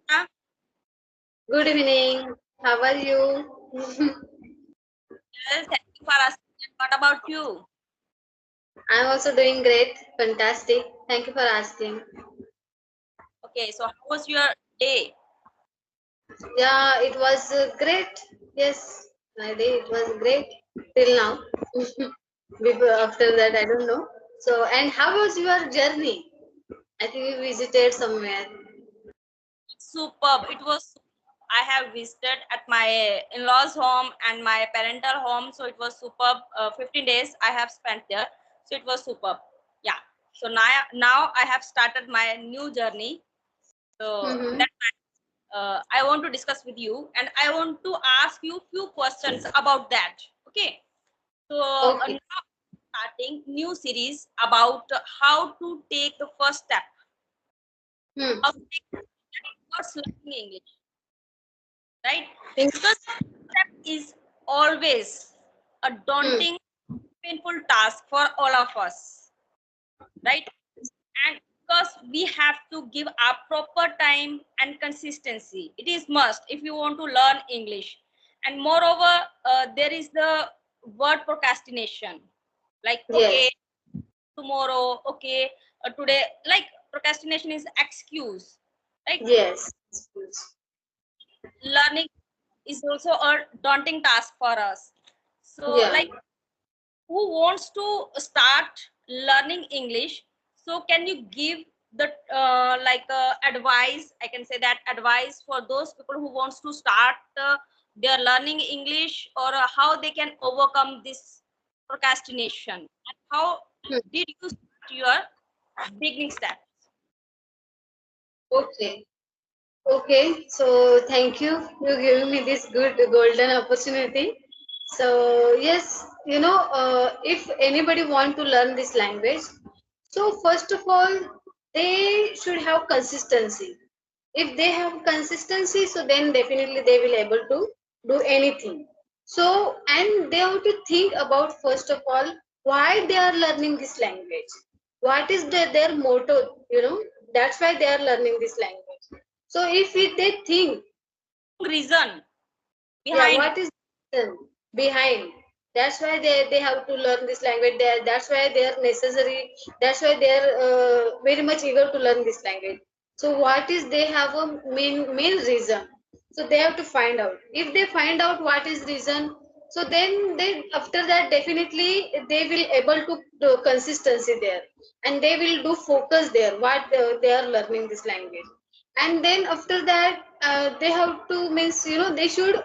Varsha. Good evening. How are you? Well, thank you for asking. What about you? I'm also doing great. Fantastic. Thank you for asking. Okay, so how was your day? Yeah, it was great. Yes, my day it was great till now. Before after that, I don't know. So, and how was your journey? I think you visited somewhere. Superb. It was. I have visited at my in-laws' home and my parental home, so it was superb. 15 days I have spent there, so it was superb. Yeah. So now I have started my new journey. So Mm-hmm. that I want to discuss with you, and I want to ask you few questions about that. Okay. So Okay. now starting new series about how to take the first step. Hmm. How to take towards learning English, right? Think- Because step is always a Hmm. daunting, painful task for all of us, right? And because we have to give our proper time and consistency, it is must if you want to learn English. And moreover, there is the word procrastination. Like, okay, Yes. tomorrow, okay, today, like procrastination is excuse, right? Yes. Learning is also a daunting task for us. So Yeah. like, who wants to start learning English, so can you give the advice, I can say that advice for those people who wants to start their learning English, or how they can overcome this procrastination, and how Hmm. did you start your beginning steps? Okay. Okay, so thank you. You giving me this good golden opportunity. So yes, if anybody want to learn this language, so first of all, they should have consistency. If they have consistency, so then definitely they will able to do anything. So and they have to think about first of all why they are learning this language. What is their motto? That's why they are learning this language. So if they think, Reason yeah, behind it. what is the reason behind? That's why they have to learn this language. That's why they are necessary. That's why they are very much eager to learn this language. So what is they have a main reason? So they have to find out. If they find out what is reason, so then they after that definitely they will able to do consistency there, and they will do focus there. What they are learning this language, and then after that they have to means they should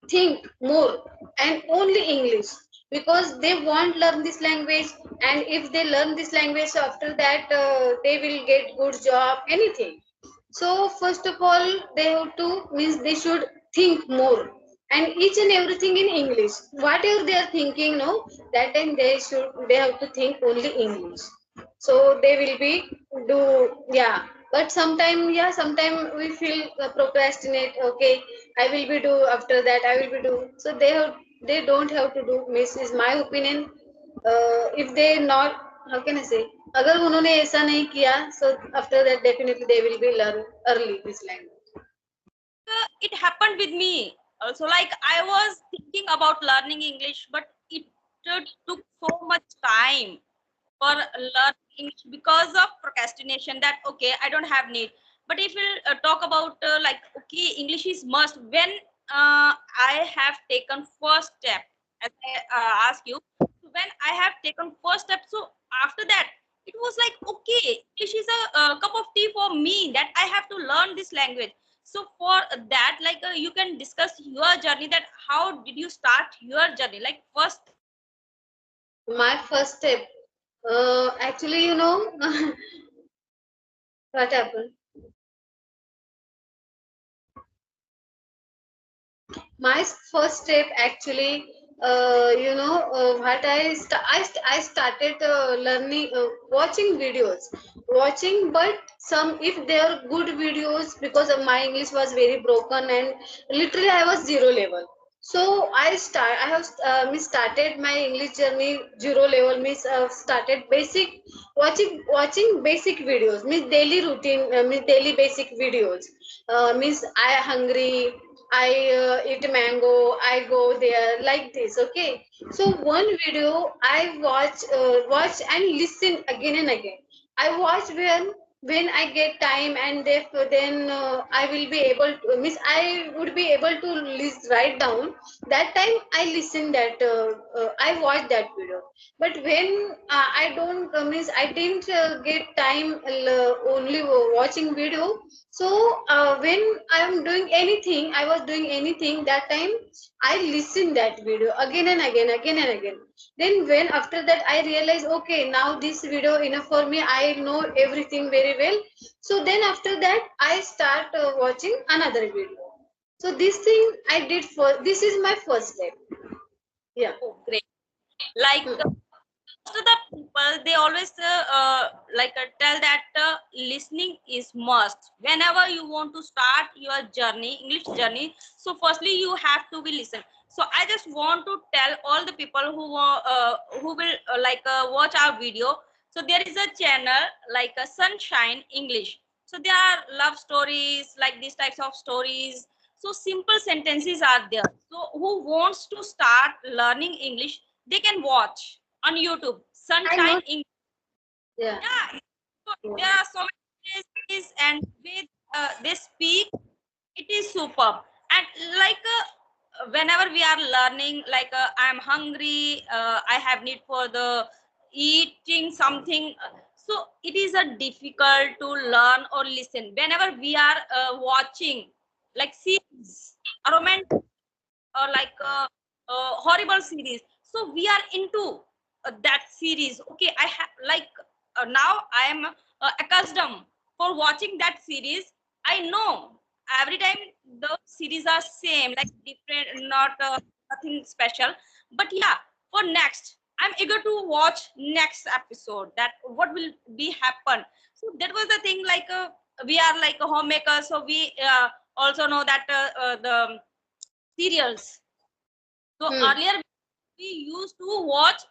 think more and only English, because they won't learn this language. And if they learn this language, so after that they will get good job, anything. So first of all they have to means they should think more, and each and everything in English. Whatever they are thinking, no, that time they have to think only English. So they will be do, yeah. But sometime, yeah, sometime we feel procrastinate. Okay, I will be do, after that I will be do. So they don't have to do, miss is my opinion. If they not, how can I say, अगर उन्होंने ऐसा नहीं किया, so after that definitely they will be learn early this language. It happened with me also. Like, I was thinking about learning English, but it took so much time for learning English because of procrastination, that okay, I don't have need. But if we talk about like, okay, English is must when I have taken first step, as I ask you, so when I have taken first step, so after that it was like, okay, English is a cup of tea for me, that I have to learn this language. So for that, like, you can discuss your journey, that how did you start your journey, like first. My first step, actually, what happened. My first step actually, what I started learning, watching videos, watching. But some, if they are good videos, because of my English was very broken and literally I was zero level. So I have started my English journey zero level. Means started basic watching basic videos. Means daily routine. Means daily basic videos. Means I hungry. I eat mango. I go there like this. Okay. So one video I watch and listen again and again. I watch when I get time, and then I will be able to miss. I would be able to write down. That time I listen that I watch that video. But when I don't means I didn't get time only watching video. So when I am doing anything, I was doing anything that time. I listen that video again and again. Then when after that I realize, okay, now this video enough for me, I know everything very well. So then after that I start watching another video. So this thing I did for this is my first step. Yeah. Oh, great. Like Hmm. to the people, they always tell that listening is must whenever you want to start your journey, English journey. So firstly you have to be listen. So I just want to tell all the people who will watch our video. So there is a channel like a Sunshine English. So there are love stories, like these types of stories. So simple sentences are there. So who wants to start learning English, they can watch on YouTube, I Sunshine know. English. Yeah. Yeah, so Yeah. there are so many places, and with they speak, it is superb. And whenever we are learning, I'm hungry, I have need for the eating something. So it is a difficult to learn or listen. Whenever we are watching like series, a romantic or horrible series, so we are into that series. Okay, I have now I am accustomed for watching that series. I know every time the series are same, like different, not nothing special. But yeah, for next I'm eager to watch next episode, that what will be happen. So that was the thing, we are like a homemaker, so we also know that the serials. So Hmm. earlier we used to watch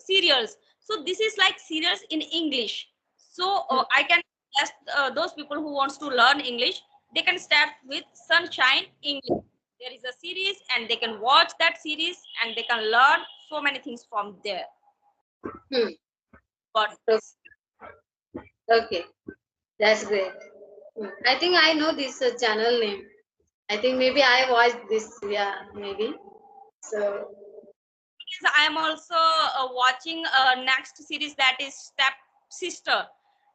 serials. So this is like serials in English. So Hmm. I can suggest those people who wants to learn English, they can start with Sunshine English. There is a series, and they can watch that series, and they can learn so many things from there. Hmm. But Okay. That's great. Hmm. I think I know this channel name. I think maybe I watched this. Yeah, maybe. So. I am also watching next series, that is Step Sister.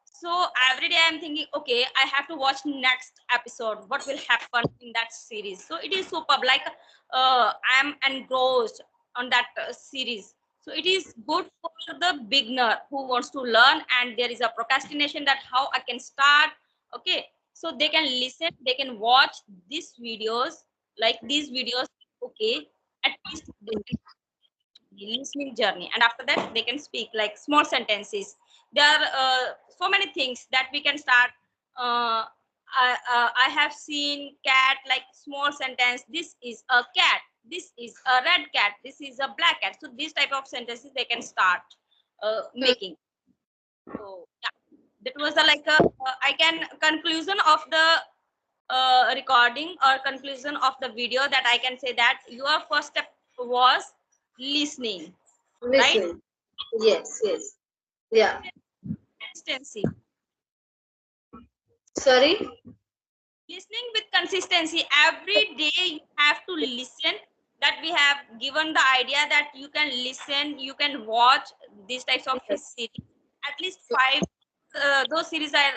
So every day I'm thinking, okay, I have to watch next episode. What will happen in that series? So it is superb. Like I'm engrossed on that series. So it is good for the beginner who wants to learn, and there is a procrastination that how I can start. Okay, so they can listen, they can watch these videos, like these videos. Okay, at least they can listening journey, and after that they can speak like small sentences. There are so many things that we can start. I have seen cat, like small sentence, this is a cat, this is a red cat, this is a black cat. So these type of sentences they can start Hmm. making. So yeah, that was the I can conclusion of the recording or conclusion of the video, that I can say that your first step was listening, right? Listening. Yes. Yes. Yeah. Consistency. Sorry. Listening with consistency. Every day you have to listen. That we have given the idea that you can listen, you can watch these types of Yes. series. At least five. Those series are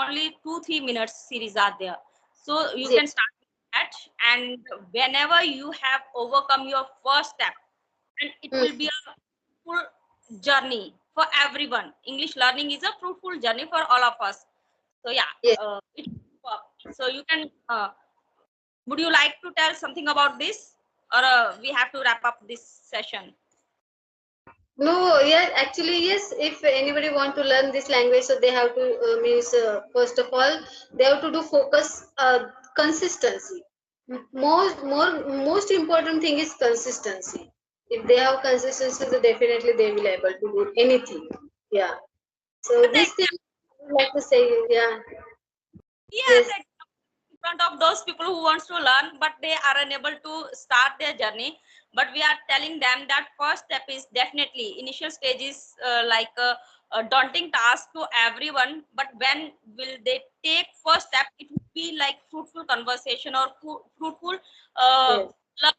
only 2-3 minutes series are there. So you Yes. can start with that, and whenever you have overcome your first step, and it Hmm. will be a full journey for everyone. English learning is a fruitful journey for all of us. So yeah, Yes. it's so you can. Would you like to tell something about this, or we have to wrap up this session? No, yeah, actually, yes. If anybody want to learn this language, so they have to means first of all they have to do focus consistency. Most important thing is consistency. If they have consistency, so definitely they will able to do anything. Yeah. So Yeah, this thing I would like to say, yeah, yeah, yes, that in front of those people who wants to learn but they are unable to start their journey, but we are telling them that first step is definitely initial stages, like a daunting task to everyone, but when will they take first step, it will be like fruitful conversation or fruitful yes, learn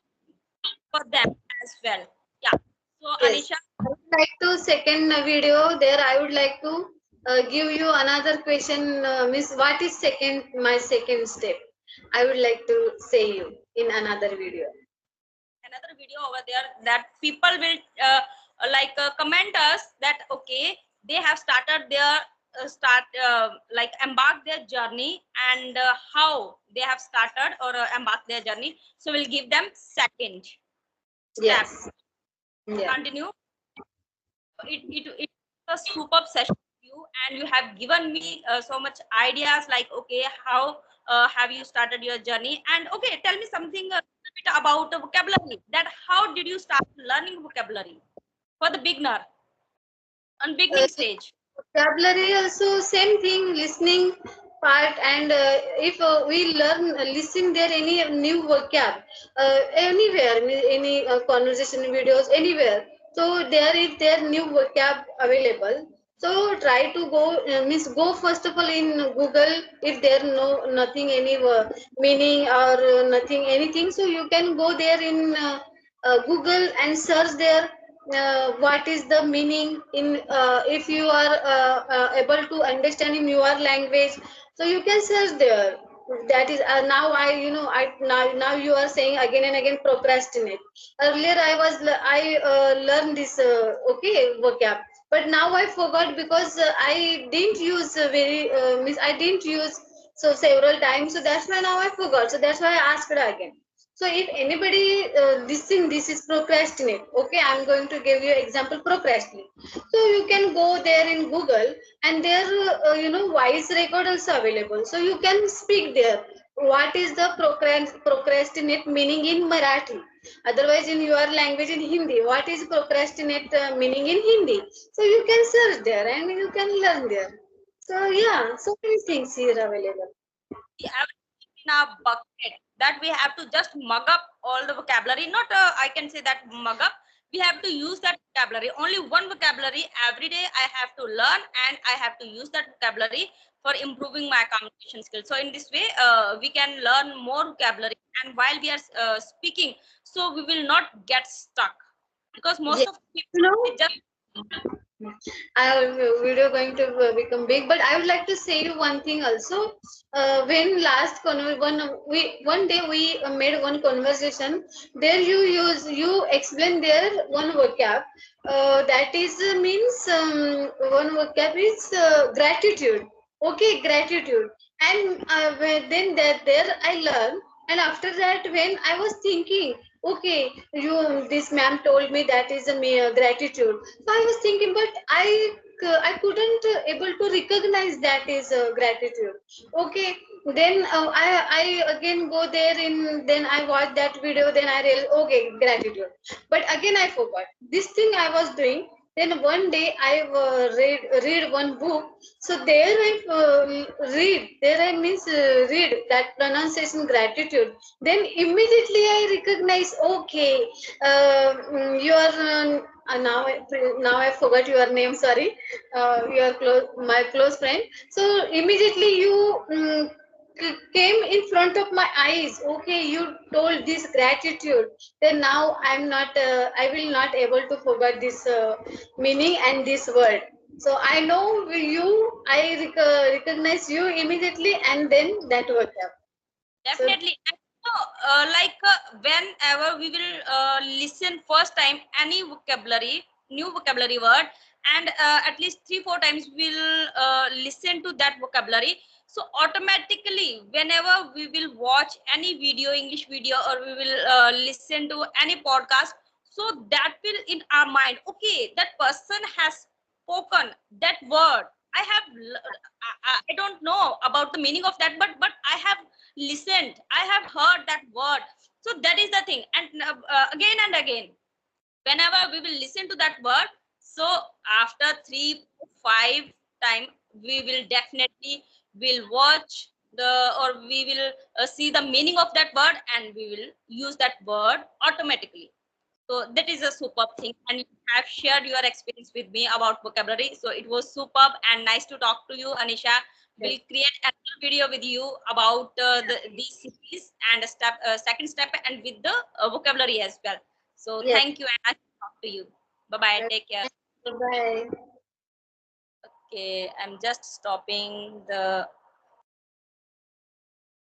for them as well. Yeah, so yes. Anisha, I would like to second video there. I would like to give you another question, Miss. What is my second step? I would like to say you in another video. another video over there that people will comment us that okay, they have started their start like embark their journey, and how they have started or embark their journey, so we'll give them second step Yes. to Yeah. continue. It's a superb session with you, and you have given me so much ideas like okay, how have you started your journey, and okay, tell me something a little bit about the vocabulary, that how did you start learning vocabulary for the beginner on Uh, beginning stage. Vocabulary also same thing, listening part, and if we learn listen there any new vocab anywhere, any conversation videos anywhere, so there is there new vocab available. So try to go means go first of all in Google. If there no nothing any meaning or nothing anything, so you can go there in Google and search there what is the meaning in if you are able to understand in your language, so you can search there. That is now I I now you are saying again and again procrastinate. Earlier I learned this okay vocab, but now I forgot because I didn't use very means I didn't use so several times, so that's why now I forgot, so that's why I asked again. So if anybody this is procrastinate. Okay, I'm going to give you example procrastinate. So you can go there in Google, and there voice record also available. So you can speak there. What is the procrastinate meaning in Marathi? Otherwise, in your language in Hindi, what is procrastinate meaning in Hindi? So you can search there and you can learn there. So yeah, so many things here available. Everything in our bucket, that we have to just mug up all the vocabulary, not I can say that mug up, we have to use that vocabulary, only one vocabulary every day I have to learn, and I have to use that vocabulary for improving my communication skills. So in this way we can learn more vocabulary, and while we are speaking, so we will not get stuck, because Yeah. most of You people know, they just our video going to become big, but I would like to say you one thing also. When last one day we made one conversation. There you explain there one vocab. That is means one vocab is gratitude. Okay, gratitude. And then there I learned. And after that, when I was thinking, okay, you this ma'am told me that is a mere gratitude. So I was thinking, but I couldn't able to recognize that is gratitude. Okay, then I again go there in then I watch that video. Then I realized okay gratitude, but again I forgot this thing I was doing. Then one day I read one book. So there I read there I means read that pronunciation gratitude. Then immediately I recognize okay you are now I forgot your name. Sorry, you are close, my close friend. So immediately you came in front of my eyes. Okay, you told this gratitude. Then now I will not able to forget this meaning and this word. So I know you. I recognize you immediately, and then that worked out. So definitely. And whenever we will listen first time any vocabulary, new vocabulary word, and at least 3 4 times we'll listen to that vocabulary. So automatically, whenever we will watch any video, English video, or we will listen to any podcast, so that will in our mind, okay, that person has spoken that word. I have, I don't know about the meaning of that, but I have listened, I have heard that word. So that is the thing. And again and again, whenever we will listen to that word, so after 3 5 time, we will definitely will watch the, or we will see the meaning of that word, and we will use that word automatically. So that is a superb thing, and you have shared your experience with me about vocabulary. So it was superb and nice to talk to you, Anisha. Yes. We'll create another video with you about these series and a step, second step, and with the vocabulary as well. So Yes. thank you, and nice to talk to you. Bye bye. Yes. Take care. Bye. Okay, I'm just stopping the.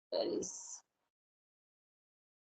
Where is